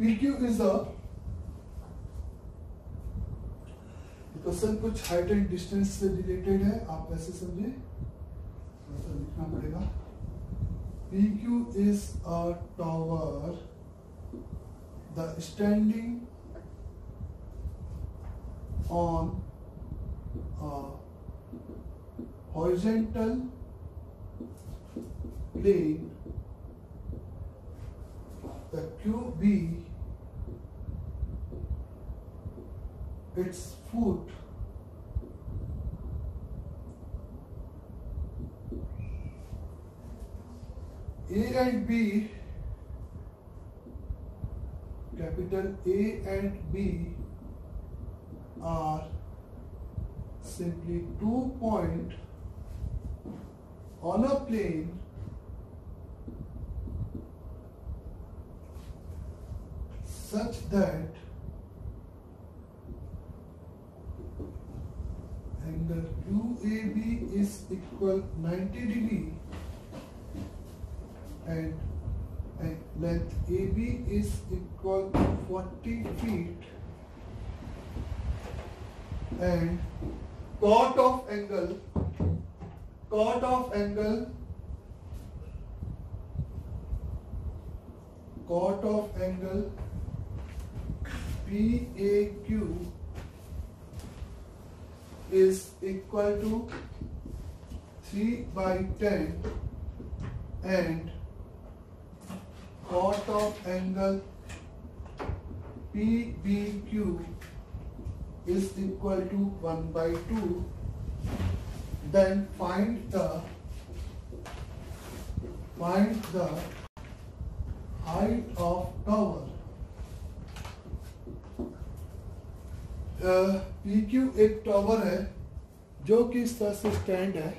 PQ is a question कुछ height and distance से related है, आप ऐसे समझे, ऐसा लिखना पड़ेगा। PQ is a tower, the standing on a horizontal plane. The QB, its foot A and B, capital A and B are simply 2 points on a plane such that angle QAB is equal 90 degree and length AB is equal to 40 feet and chord of angle PAQ is equal to 3/10 and chord of angle PBQ is equal to 1/2. Then find the height of tower. PQ एक tower है जो कि इस तरह से stand है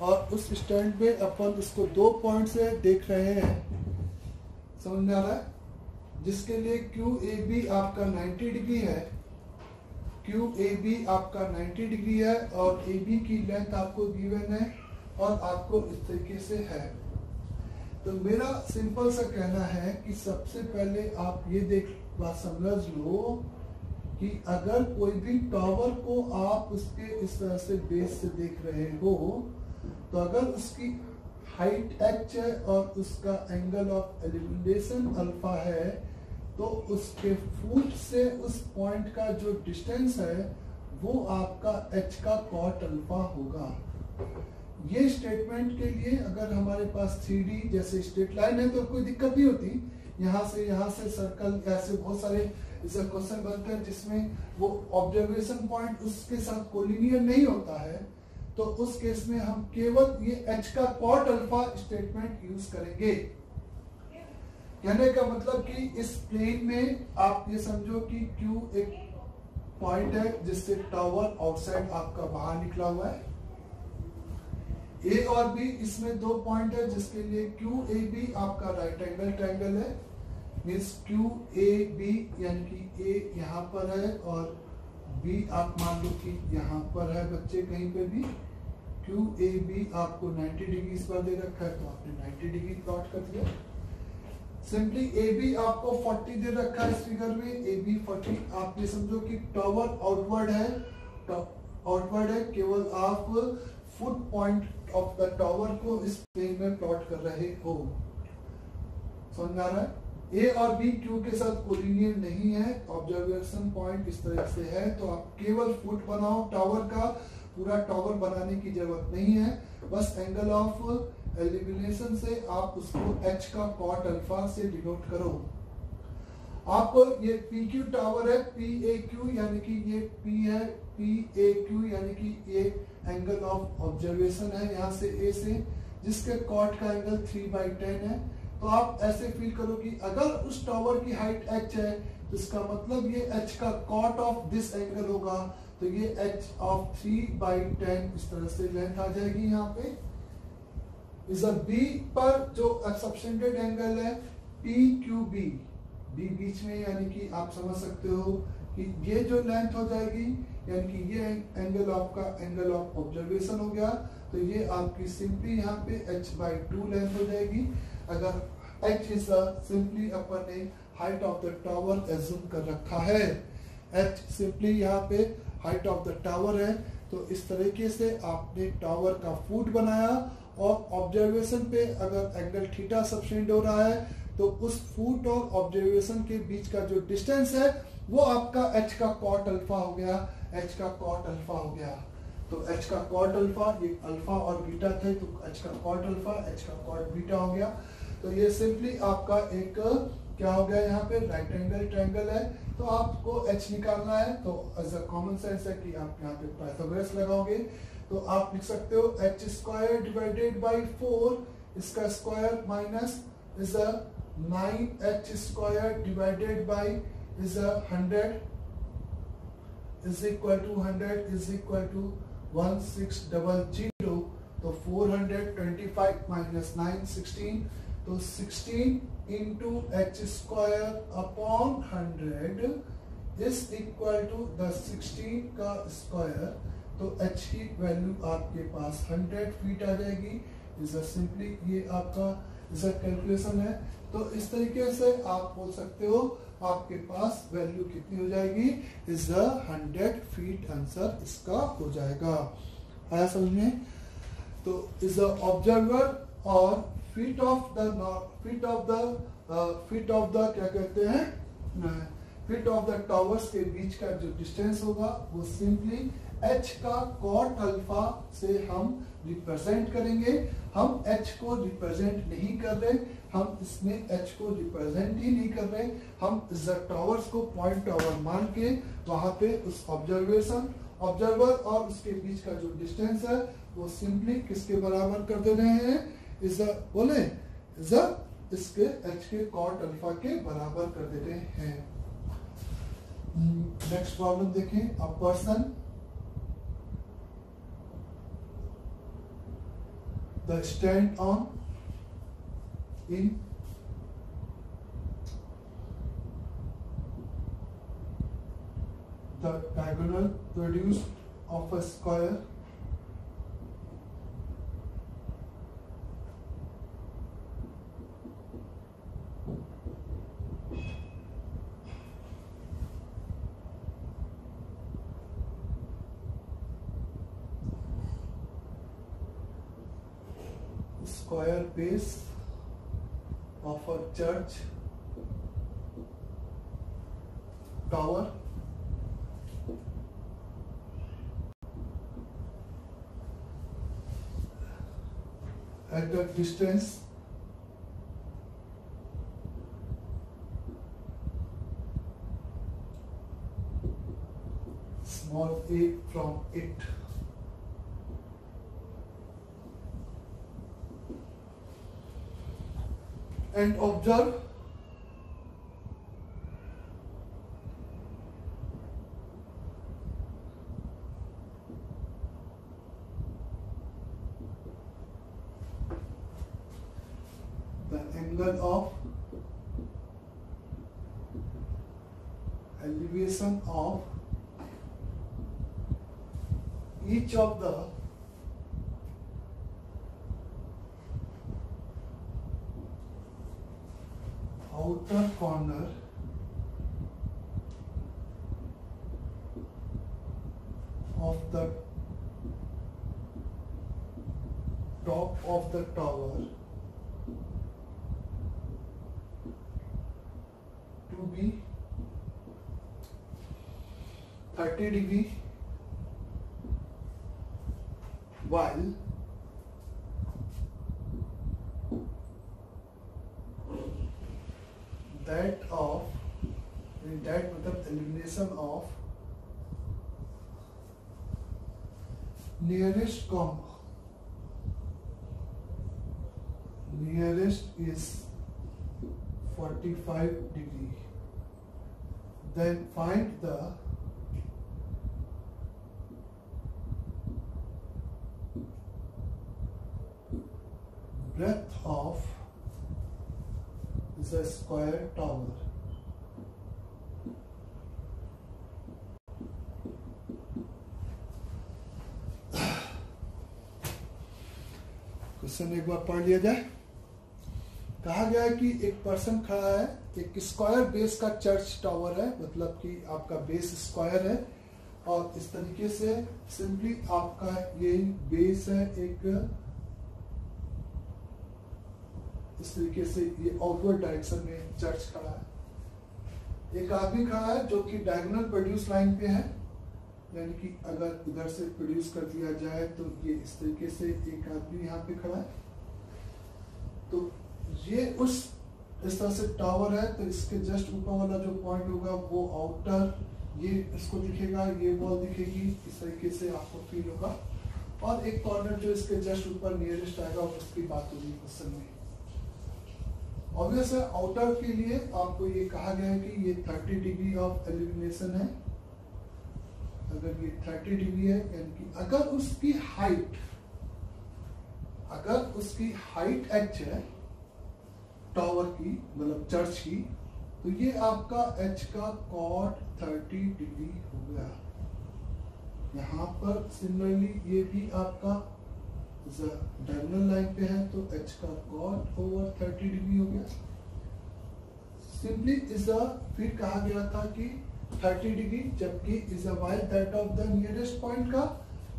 और उस स्टैंड पे अपन इसको 2 पॉइंट से देख रहे हैं, समझ में आ रहा है, जिसके लिए QAB आपका 90 डिग्री है, QAB आपका 90 डिग्री है और AB की लेंथ आपको गिवन है और आपको इस तरीके से है। तो मेरा सिंपल सा कहना है कि सबसे पहले आप ये बात समझ लो कि अगर कोई भी टावर को आप उसके इस तरह से बेस से देख रहे हो तो अगर उसकी हाइट h है और उसका एंगल ऑफ एलिवेशन अल्फा है तो उसके फुट से उस पॉइंट का जो डिस्टेंस है वो आपका h का कॉट अल्फा होगा। ये स्टेटमेंट के लिए अगर हमारे पास 3D जैसे स्ट्रेट लाइन है तो कोई दिक्कत नहीं होती, यहाँ से सर्कल, ऐसे बहुत सारे ऐसे क्वेश्चन बनते हैं जिसमें वो ऑब्जर्वेशन पॉइंट उसके साथ कोलिनियर नहीं होता है, तो उस केस में हम केवल ये h का कॉट अल्फा स्टेटमेंट यूज करेंगे। कहने का मतलब कि इस प्लेन में आप ये समझो कि Q एक पॉइंट है जिससे टावर आउटसाइड आपका बाहर निकला हुआ है, A और B इसमें 2 पॉइंट है जिसके लिए QAB आपका राइट एंगल ट्रायंगल है, मीन्स QAB यानी कि A यहाँ पर है और B आप मान लो कि यहाँ पर है बच्चे कहीं पे भी, QAB आपको 90 डिग्री इस पर दे रखा है तो आपने 90 डिग्री प्लॉट कर दिया। सिंपली AB आपको 40 दे रखा है इस फिगर में, AB 40, आप ये समझो कि टावर आउटवर्ड है, केवल आप foot point of the tower को इस प्लेन में प्लॉट कर रहे हो, समझ में आ रहा है। A और B Q के साथ कोलिनियर नहीं है, ऑब्जर्वेशन पॉइंट इस तरह से है तो आप केवल फुट बनाओ, टावर का पूरा टावर बनाने की जरूरत नहीं है, बस एंगल ऑफ एलिवेशन से आप उसको h का कॉट अल्फा से डिनोट करो। आपको ये PQ टावर है, PAQ यानी कि ये P है, PAQ यानी कि ये एंगल ऑफ ऑब्जर्वेशन है यहाँ से A से, जिसके कॉट का एंगल 3/10 है। तो आप ऐसे फील करो कि अगर उस टावर की हाइट h है तो इसका मतलब ये h का कॉट ऑफ दिस एंगल होगा, तो ये h ऑफ 3/10 इस तरह से लेंथ आ जाएगी। यहाँ पे इस B पर जो सबटेंडेड एंगल है PQB, B बीच में, यानी कि आप समझ सकते हो कि ये जो लेंथ हो जाएगी यानी कि ये एंगल आपका एंगल ऑफ ऑब्जर्वेशन हो गया, तो ये आपकी सिंपली यहाँ पे h/2 लेंथ हो जाएगी। अगर h इज सिंपली अपन ने height of the tower assume कर रखा है। h सिंपली यहाँ पे हाइट ऑफ द टावर है। तो इस तरीके से आपने टावर का फुट बनाया और ऑब्जर्वेशन पे अगर एंगल थीटा सबटेंड हो रहा है तो उस फुट और ऑब्जर्वेशन के बीच का जो डिस्टेंस है वो आपका h का कॉट अल्फा हो गया, h का कॉट अल्फा हो गया। तो h का कॉट अल्फा, ये अल्फा और बीटा थे तो h का कॉट अल्फा, h का कॉट बीटा हो गया। तो ये सिंपली आपका एक क्या हो गया, यहाँ पे राइट एंगल ट्रायंगल है। तो आपको h निकालना है तो एज अ कॉमन सेंस है कि आप यहाँ पे पाइथागोरस लगाओगे। तो आप लिख सकते हो h स्क्वायर डिवाइडेड बाई 4, इसका square minus is a 9h square divided by is a 100 is equal to 100 is equal to 1600। तो 425 minus 9 16, तो 16 into h square upon 100 is equal to the 16 का स्क्वायर। तो h की value आपके पास 100 feet आ जाएगी। Is simply ये आपका is calculation है। तो इस तरीके से आप बोल सकते हो आपके पास वैल्यू कितनी हो जाएगी, इज 100 फीट आंसर इसका हो जाएगा। आया समझ में? तो इज ऑब्जर्वर और फीट ऑफ द क्या कहते हैं, फीट ऑफ द टावर्स के बीच का जो डिस्टेंस होगा वो सिंपली h का कॉट अल्फा से हम रिप्रेजेंट करेंगे। हम h को रिप्रेजेंट नहीं कर रहे, हम इसमें h को रिप्रेजेंट ही नहीं कर रहे, हम टावर्स को पॉइंट टावर मान के वहां पे उस ऑब्जर्वर और उसके बीच का जो डिस्टेंस है वो सिंपली किसके बराबर कर दे रहे हैं, बोले इसके h के कॉट अल्फा के बराबर कर दे रहे हैं। नेक्स्ट प्रॉब्लम देखें। A person the stand on in the diagonal produced of a square square base of a church tower at a distance small a from it, and observe the angle of elevation of each of the outer corner of the top of the tower to be 30 degree while that मतलब elimination of nearest is 45 degree. Then find the breadth of the square tower. Question एक बार पढ़ लिया जाए। कहा गया है कि एक पर्सन खड़ा है एक स्क्वायर बेस का चर्च टावर है, मतलब कि आपका बेस स्क्वायर है और इस तरीके से सिंपली आपका ये बेस है, एक इस तरीके से ये आउटवर्ड डायरेक्शन में चर्च खड़ा है। एक आदमी खड़ा है जो कि डायगोनल प्रोड्यूस लाइन पे है, यानी कि अगर इधर से प्रोड्यूस कर दिया जाए तो ये इस तरीके से एक आदमी यहाँ पे खड़ा है। तो ये इस तरह से टावर है, तो इसके जस्ट ऊपर वाला जो पॉइंट होगा वो आउटर, ये इसको दिखेगा, ये वॉल दिखेगी, इस तरीके से आपको फील होगा। और एक कॉर्नर जो इसके जस्ट ऊपर नियरेस्ट आएगा उसकी बात होगी क्वेश्चन में। ऑब्वियस है, आउटर के लिए आपको ये कहा गया है कि ये 30 डिग्री ऑफ एलिमिनेशन है। अगर ये 30 डिग्री है, यानी कि अगर उसकी हाइट h है टावर की, मतलब चर्च की, तो ये आपका h का cot 30 डिग्री हो गया। यहाँ पर सिमिलरली ये भी आपका डायगोनल लाइन पे है, तो h का cot ओवर 30 डिग्री हो गया। सिंपली फिर कहा गया था कि 30 डिग्री, जबकि is a while that of the nearest point का,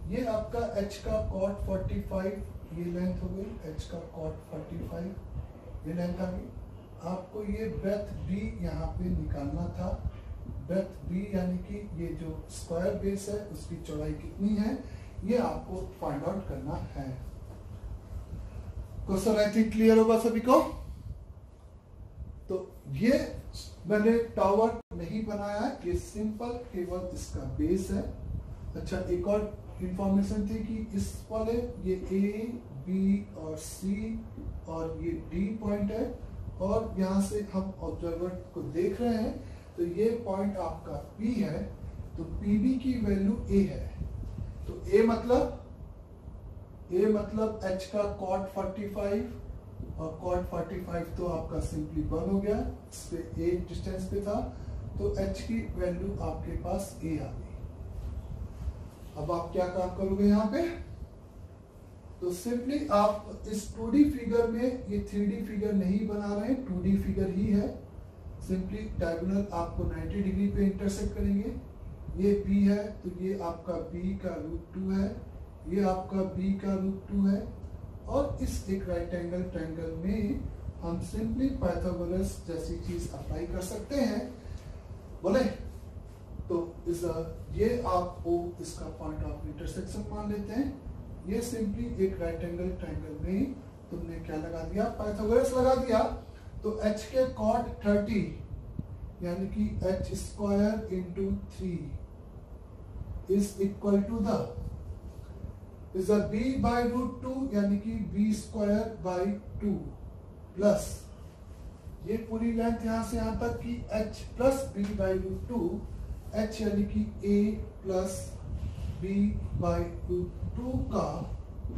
ये आपका h का cot 45 ये लेंथ हो गई, h का cot 45 ये लेंथ आ गई। आपको ये ब्रेथ b यहाँ पे निकालना था। ब्रेथ b यानी कि ये जो स्क्वायर बेस है उसकी चौड़ाई कितनी है, ये आपको फाइंड आउट करना है। क्वेश्चन आई थिंक क्लियर होगा सभी को। तो ये मैंने टावर नहीं बनाया है, ये सिंपल केवल इसका बेस है। अच्छा, एक और इंफॉर्मेशन थी कि इस वाले ये ए बी और सी और ये डी पॉइंट है, और यहाँ से हम ऑब्जर्वर को देख रहे हैं, तो ये पॉइंट आपका P है, तो PB की वैल्यू A है। तो A मतलब H का cot 45 और cot 45 तो आपका सिंपली 1 हो गया, इस पे A डिस्टेंस पे था, तो H की वैल्यू आपके पास A आ गई। अब आप क्या काम करोगे यहाँ पे, तो सिंपली आप इस 2D फिगर में, ये 3D फिगर नहीं बना रहे हैं, 2D फिगर ही है। सिंपली डायगोनल आपको 90 डिग्री पे इंटरसेक्ट करेंगे। ये B है, तो ये आपका B का √2 है, ये आपका B का √2 है, और इस एक राइट एंगल ट्रायंगल में हम सिंपली पाइथागोरस जैसी चीज अप्लाई कर सकते हैं, बोले तो ये आपको इसका पॉइंट ऑफ इंटरसेक्शन मान लेते हैं। ये सिंपली एक राइट एंगल ट्रायंगल में तुमने क्या लगा दिया, पाइथागोरस लगा दिया। तो h के cot 30 यानी कि h square into 3 is equal to the b by √2 यानी कि b स्क्वायर बाई 2 प्लस ये पूरी लेंथ यहां से यहां तक कि h plus b by √2, h यानी कि a प्लस b बाई √2 का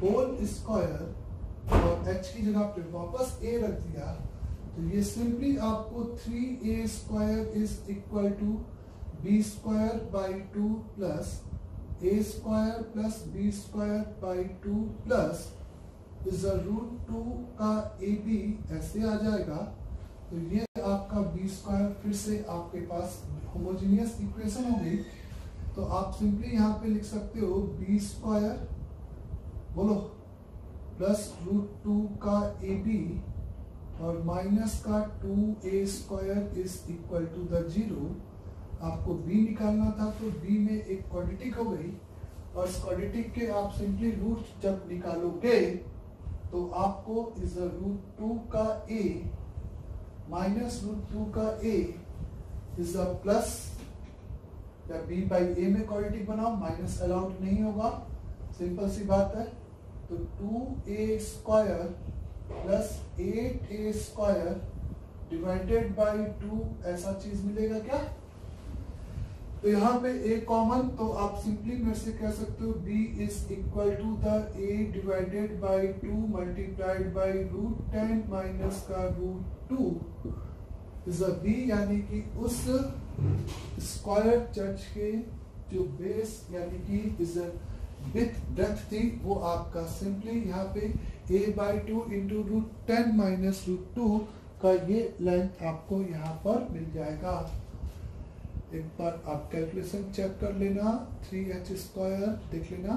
होल स्क्वायर, और h की जगह पे वापस a रख दिया, तो ये सिंपली आपको 3a square is equal to b square by 2 plus a square plus b square by 2 plus is √2 का ab ऐसे आ जाएगा। तो ये आपका b स्क्वायर फिर से आपके पास होमोजेनियस इक्वेशन हो गई। तो आप सिंपली यहाँ पे लिख सकते हो b स्क्वायर बोलो प्लस √2 का ab और माइनस का 2a square is equal to the 0। आपको b निकालना था, तो b में एक क्वाड्रेटिक हो गई, और इस क्वाड्रेटिक के आप सिंपली रूट जब निकालोगे तो आपको इस √2 का a माइनस √2 का a इज अ प्लस, या b बाई a में क्वाड्रेटिक बनाओ, माइनस अलाउड नहीं होगा, सिंपल सी बात है। तो 2a square plus 8a square divided by 2 ऐसा चीज मिलेगा क्या। तो यहाँ पे a कॉमन, तो आप सिंपली मेरे से कह सकते हो b is equal to the a divided by 2 multiplied by √10 minus का √2 इज अ b, यानी कि उस स्क्वायर चर्च के जो बेस यानी कि इज विथ डेप्थ थी, वो आपका सिंपली यहाँ पे a बाई 2 इंटू √10 माइनस √2 का ये लेंथ आपको यहाँ पर मिल जाएगा। एक बार आप कैलकुलेशन चेक कर लेना, 3h² देख लेना,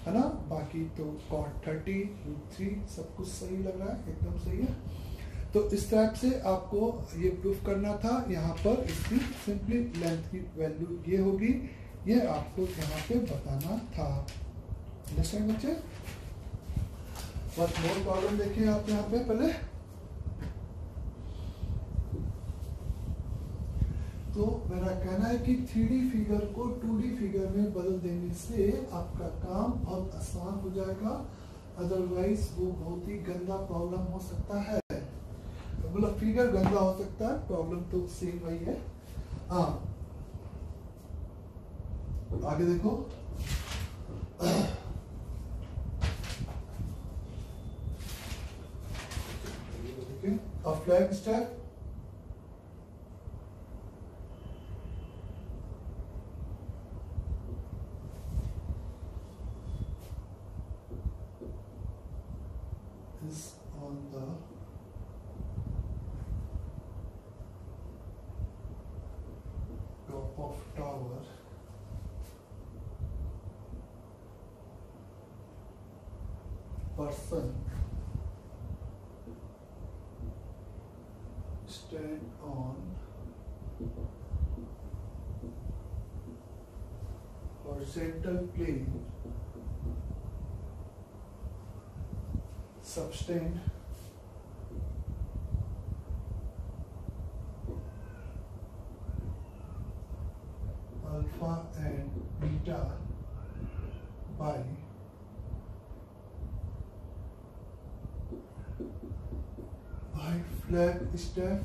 है ना। बाकी तो cot 30√3 सब कुछ सही लग रहा है, एकदम सही है। तो इस टाइप से आपको ये प्रूफ करना था। यहाँ पर इसकी सिंपली लेंथ की वैल्यू ये होगी, ये आपको यहाँ पे बताना था। अंडरस्टैंड बच्चे? बस मोर प्रॉब्लम देखिए आप यहाँ पे पहले। तो मेरा कहना है कि 3D फिगर को 2D फिगर में बदल देने से आपका काम बहुत आसान हो जाएगा, अदरवाइज वो बहुत ही गंदा प्रॉब्लम हो सकता है। मतलब फिगर गंदा हो सकता है, प्रॉब्लम तो सेम वही है। हाँ, आगे देखो। A flag step is on the top of tower. Person stand on horizontal plane, subtend alpha and beta by flag step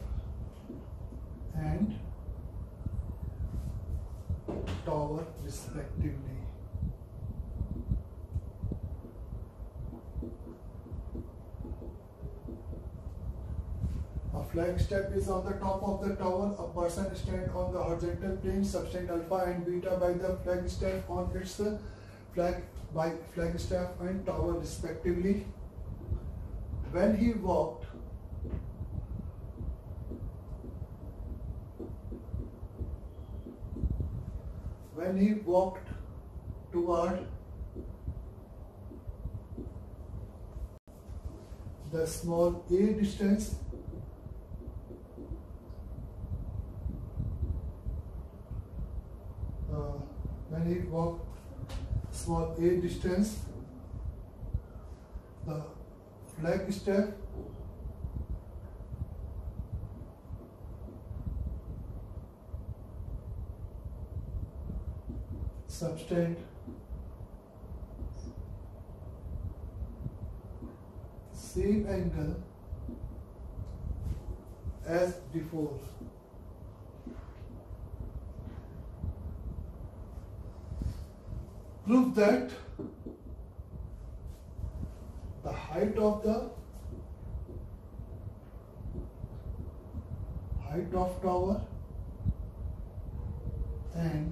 and tower respectively. A flag step is on the top of the tower. A person stand on the horizontal plane, subtend alpha and beta by the flag step on its flag step and tower respectively. When he walked toward the small a distance, small a distance, the flag step subtend same angle as before. Prove that the height of tower and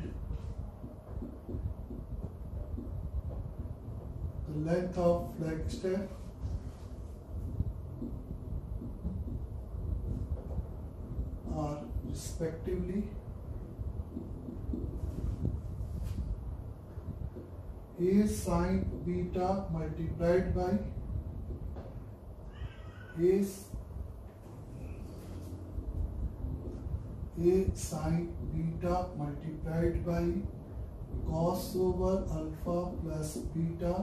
the length of flag step are respectively a sin beta multiplied by a sin beta multiplied by cos over alpha plus beta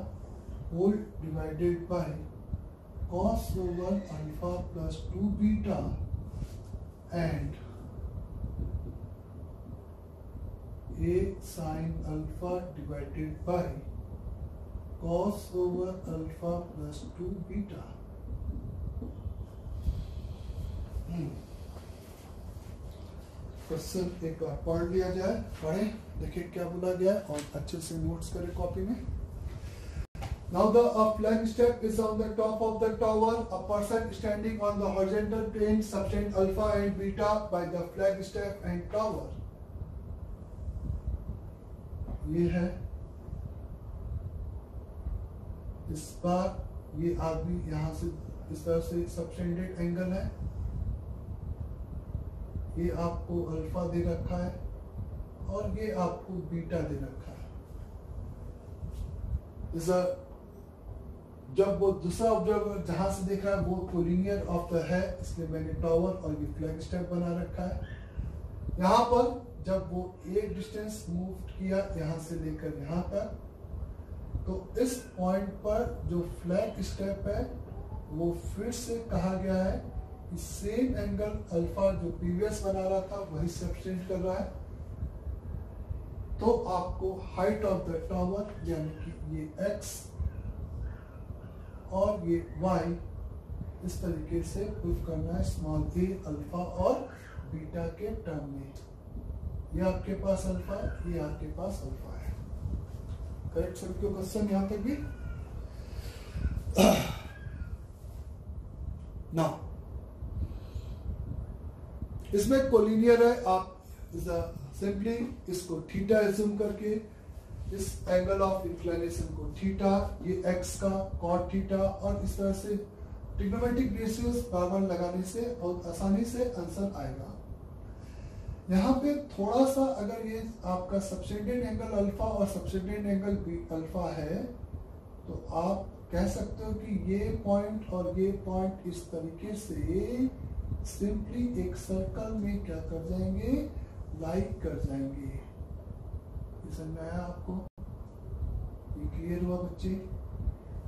whole divided by cos over alpha plus 2 beta and a sin alpha divided by cos over alpha plus 2 beta. Question एक बार पढ़ लिया जाए, पढ़े देखिए क्या बोला गया और अच्छे से नोट्स करें कॉपी में। Now the flag step is on the top of the tower. A person standing on the horizontal plane subtend alpha and beta by the flag step and tower. ये है, इस बार ये आदमी यहाँ से इस तरह से सबटेंडेड एंगल है ये आपको अल्फा दे रखा है और ये आपको बीटा दे रखा है। जब वो दूसरा ऑब्जर्वर जहां से देख रहा है वो कोलिनियर ऑफ द है, इसलिए मैंने टावर और ये फ्लैग स्टेप बना रखा है। यहाँ पर जब वो एक डिस्टेंस मूव किया यहाँ से लेकर यहाँ तक, तो इस पॉइंट पर जो फ्लैग स्टेप है वो फिर से कहा गया है कि सेम एंगल अल्फा जो प्रीवियस बना रहा था वही सब्सटेंट कर रहा है। तो आपको हाइट ऑफ द टावर यानी कि ये x और ये y इस तरीके से प्रूव करना है स्मॉल a अल्फा और बीटा के टर्म में। ये आपके पास अल्फा है, ये आपके पास अल्फा है। करेक्ट सभी को क्वेश्चन यहां तक भी। नाउ इसमें कोलिनियर है, आप सिंपली इसको थीटा एज्यूम करके इस एंगल ऑफ इंक्लिनेशन को थीटा, ये x का कॉट थीटा, और इस तरह से ट्रिग्नोमेट्रिक रेशियोज बार बार लगाने से बहुत आसानी से आंसर आएगा। यहाँ पे थोड़ा सा अगर ये आपका सबटेंडेंट एंगल अल्फा और सबटेंडेंट एंगल अल्फा है तो आप कह सकते हो कि ये पॉइंट और ये पॉइंट इस तरीके से सिंपली एक सर्कल में क्या कर जाएंगे, लाइक कर जाएंगे। समझ में आया आपको? ये क्लियर हुआ बच्चे?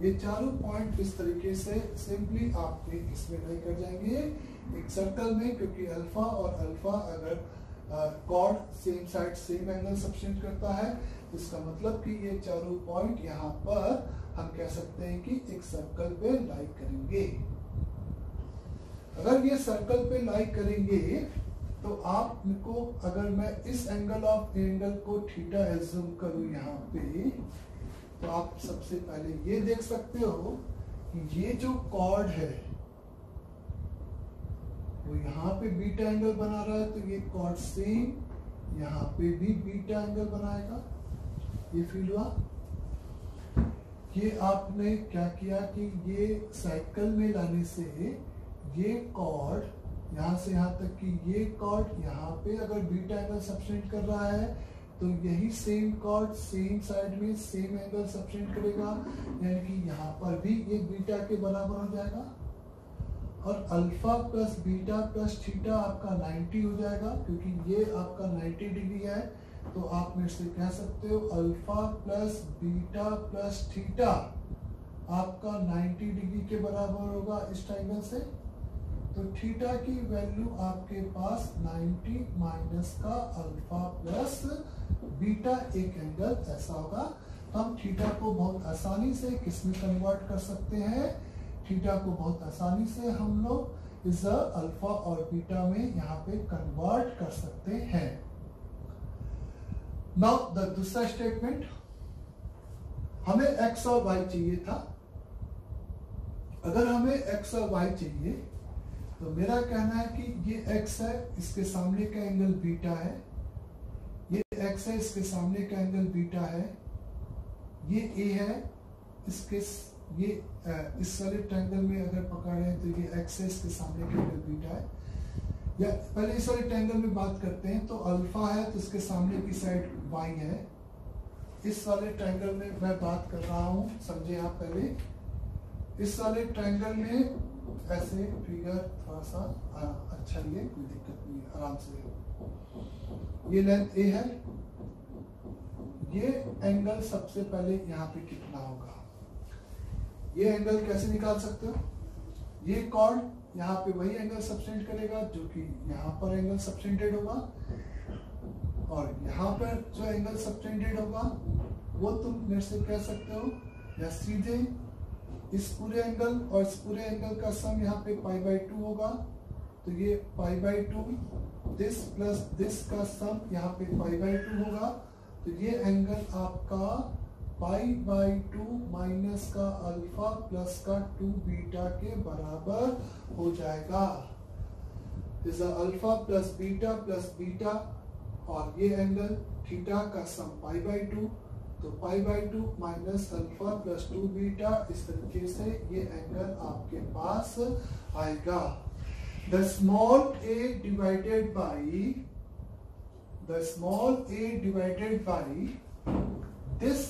ये चारों पॉइंट इस तरीके से सिंपली आप इसमें लाइक कर जाएंगे एक सर्कल में, क्योंकि अल्फा और अल्फा अगर chord same side same angle subtend करता है, इसका मतलब कि ये चारों पॉइंट यहाँ पर हम कह सकते हैं कि एक सर्कल पे लाइक करेंगे। अगर ये सर्कल पे लाइक करेंगे तो आपको, अगर मैं इस एंगल ऑफ एंगल को थीटा एज्यूम करूं यहाँ पे, तो आप सबसे पहले ये देख सकते हो कि ये जो कॉर्ड है वो यहाँ पे बीटा एंगल बना रहा है, तो ये कॉर्ड सेम यहाँ पे भी बीटा एंगल बनाएगा। ये फील हुआ? ये आपने क्या किया कि ये साइकिल में लाने से ये कॉर्ड यहाँ से यहाँ तक कि ये कॉर्ड यहाँ पे अगर बीटा एंगल सब्सटेंट कर रहा है तो यही सेम कॉर्ड सेम साइड में सेम एंगल सब्सटेंट करेगा, यानी कि यहाँ पर भी ये बीटा के बराबर हो जाएगा। और alpha plus beta plus theta आपका 90 हो जाएगा, क्योंकि ये आपका 90 डिग्री है। तो आप मेरे से कह सकते हो alpha plus beta plus theta आपका 90 डिग्री के बराबर होगा इस ट्रायंगल से। तो थीटा की वैल्यू आपके पास 90 माइनस का अल्फा प्लस बीटा एक एंगल ऐसा होगा। हम थीटा को बहुत आसानी से किसमें कन्वर्ट कर सकते हैं? थीटा को बहुत आसानी से हम लोग इस अल्फा और बीटा में यहाँ पे कन्वर्ट कर सकते हैं। नाउ द दूसरा स्टेटमेंट, हमें x और y चाहिए था। अगर हमें x और y चाहिए तो मेरा कहना है कि ये x है, इसके सामने का एंगल बीटा है, ये x है, इसके सामने का एंगल बीटा है, ये a है, इसके ये इस वाले ट्रायंगल में अगर पकड़े तो ये x है, इसके सामने का एंगल बीटा है। या पहले इस वाले ट्रायंगल में बात करते हैं, तो अल्फा है तो इसके सामने की साइड y है। इस वाले ट्रायंगल में मैं बात कर रहा हूं, समझे आप? पहले इस वाले ट्रायंगल में ऐसे फिगर थोड़ा सा अच्छा, ये कोई दिक्कत नहीं, आराम से। ये लेंथ a है, ये एंगल सबसे पहले यहाँ पे कितना होगा? ये एंगल कैसे निकाल सकते हो? ये कॉर्ड यहाँ पे वही एंगल सब्सटेंट करेगा जो कि यहाँ पर एंगल सब्सटेंटेड होगा, और यहाँ पर जो एंगल सब्सटेंटेड होगा वो तुम मेरे से कह सकते हो या सीधे इस पूरे एंगल और इस पूरे एंगल का सम यहाँ पे π/2 होगा। तो ये π/2 दिस प्लस दिस का सम यहाँ पे π/2 होगा। तो ये एंगल आपका π/2 माइनस का अल्फा प्लस का 2 बीटा के बराबर हो जाएगा। इस अल्फा प्लस बीटा और ये एंगल थीटा का सम π/2, तो π/2 माइनस अल्फा प्लस 2 बीटा, इस तरीके से ये एंगल आपके पास आएगा। the small a divided by this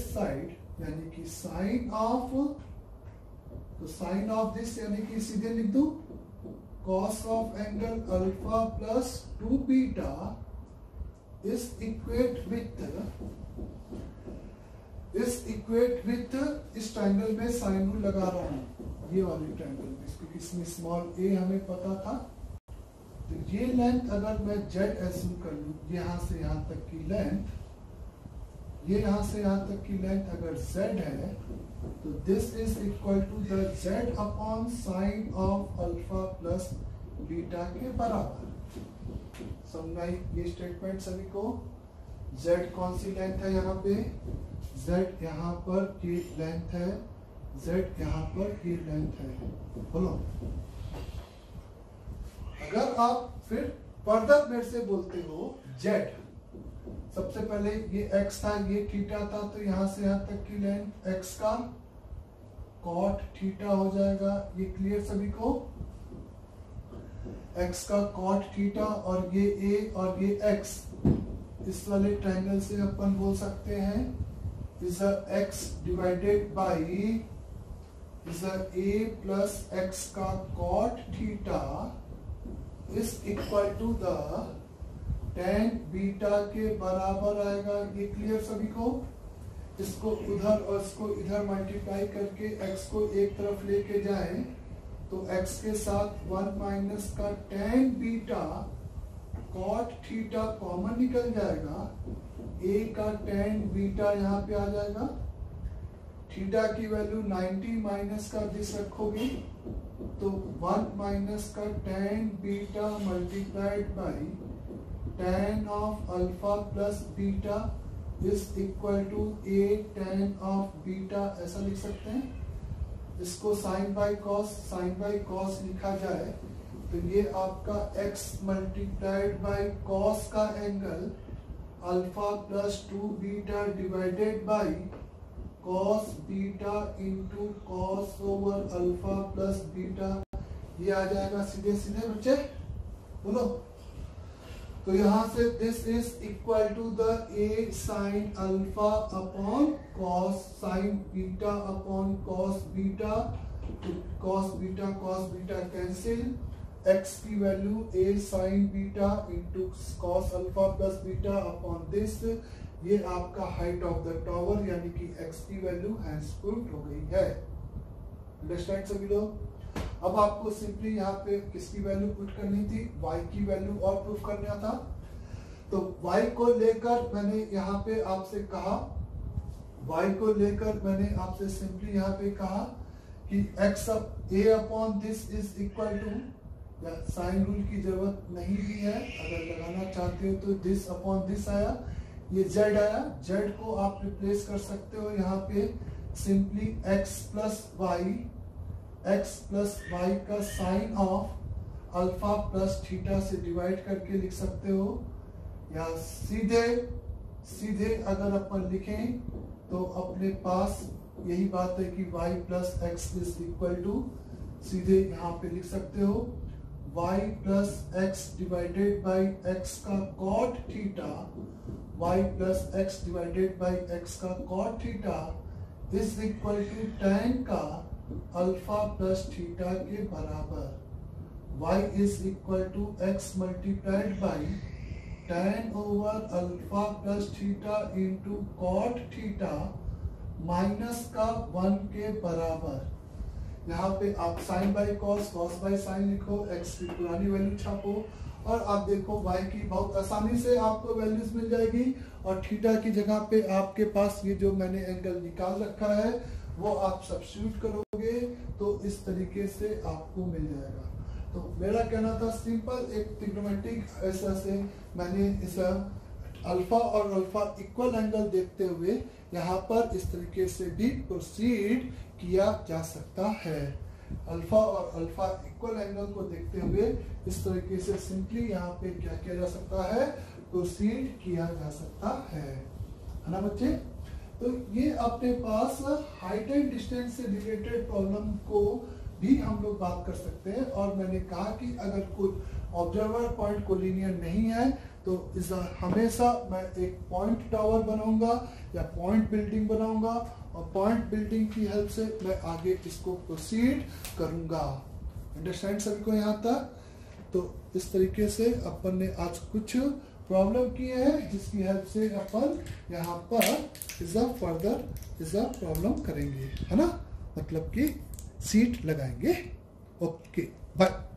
side यानी कि साइन ऑफ, तो साइन ऑफ दिस यानी कि सीधे लिख दो cos of angle alpha plus 2 beta is equate with इस ट्रायंगल में साइन रूल लगा रहा हूं, ये वाले ट्रायंगल में, क्योंकि इसमें स्मॉल ए हमें पता था। तो ये लेंथ अगर मैं जेड एज्यूम कर लूं, यहां से यहां तक की लेंथ, ये यहां से यहां तक की लेंथ अगर z है, तो this is equal to the z upon sine of alpha plus beta के बराबर। समझाई ये स्टेटमेंट सभी को? z कौन सी लेंथ है यहाँ पे? z यहाँ पर ये लेंथ है, z यहाँ पर ये लेंथ है। बोलो, अगर आप फिर फर्दर मेरे से बोलते हो z, सबसे पहले ये x था, ये थीटा था, तो यहां से यहां तक की लेंथ x का कॉट थीटा हो जाएगा। ये क्लियर सभी को? x का कॉट थीटा और ये a और ये x, इस वाले ट्रायंगल से अपन बोल सकते हैं is x divided by is a plus x का cot theta is equal to the tan beta के बराबर आएगा। ये क्लियर सभी को? इसको उधर और इसको इधर मल्टीप्लाई करके x को एक तरफ लेके जाए तो x के साथ 1 माइनस का tan beta cot theta common निकल जाएगा। a का tan बीटा यहाँ पे आ जाएगा। थीटा की वैल्यू 90 माइनस का दिस रखोगे तो 1 माइनस का tan beta multiplied by tan of alpha plus beta is equal to a tan of beta, ऐसा लिख सकते हैं। इसको sin by cos लिखा जाए तो ये आपका x मल्टीप्लाइड बाई cos का angle alpha plus 2 beta divided by cos beta into cos over alpha plus beta, ये आ जाएगा सीधे सीधे बच्चे। बोलो, तो यहां से this is equal to the a sine alpha upon cos sine beta upon cos beta, cos beta cancel, x की value a sine beta into cos alpha plus beta upon this, ये आपका हाइट ऑफ द टावर यानी कि x की value हैंसपुट हो गई है। Understand सभी लोग? अब आपको सिंपली यहाँ पे किसकी वैल्यू पुट करनी थी? y की वैल्यू और प्रूफ करना था। तो y को लेकर मैंने यहाँ पे आपसे कहा, y को लेकर मैंने आपसे सिंपली यहाँ पे कहा कि x a upon this is equal to, या साइन रूल की जरूरत नहीं भी है, अगर लगाना चाहते हो तो दिस अपॉन दिस आया, ये z आया, z को आप रिप्लेस कर सकते हो यहाँ पे सिंपली x प्लस वाई का sine of alpha plus theta से डिवाइड करके लिख सकते हो, या सीधे अगर अपन लिखें तो अपने पास यही बात है कि y plus x is equal to, सीधे यहाँ पे लिख सकते हो y plus x divided by x का cot theta, y plus x divided by x का cot theta is equal to tan का अल्फा प्लस थीटा के बराबर। y is equal to x multiplied by tan over alpha plus theta into cot theta minus का 1 के बराबर। यहाँ पे आप sine by cos, cos by sine लिखो, x की पुरानी वैल्यू छापो और आप देखो y की बहुत आसानी से आपको वैल्यूज मिल जाएगी, और थीटा की जगह पे आपके पास ये जो मैंने एंगल निकाल रखा है वो आप सब्स्टिट्यूट करोगे तो इस तरीके से आपको मिल जाएगा। तो मेरा कहना था सिंपल एक ट्रिग्नोमेट्रिक ऐसा से मैंने इस अल्फा और अल्फा इक्वल एंगल देखते हुए यहाँ पर इस तरीके से भी प्रोसीड किया जा सकता है। अल्फा और अल्फा इक्वल एंगल को देखते हुए इस तरीके से सिंपली यहाँ पे क्या किया जा सकता है, प्रोसीड किया जा सकता है ना बच्चे। तो ये अपने पास हाइट एंड डिस्टेंस से रिलेटेड प्रॉब्लम को भी हम लोग बात कर सकते हैं। और मैंने कहा कि अगर कोई ऑब्जर्वर पॉइंट कोलिनियर नहीं है तो हमेशा मैं एक पॉइंट टावर बनाऊंगा या पॉइंट बिल्डिंग बनाऊंगा, और पॉइंट बिल्डिंग की हेल्प से मैं आगे इसको प्रोसीड करूंगा। अंडरस्टैंड सभी को यहाँ तक? तो इस तरीके से अपन ने आज कुछ प्रॉब्लम किए हैं जिसकी हेल्प से अपन यहाँ पर फर्दर प्रॉब्लम करेंगे, है ना, मतलब कि सीट लगाएंगे। Okay bye.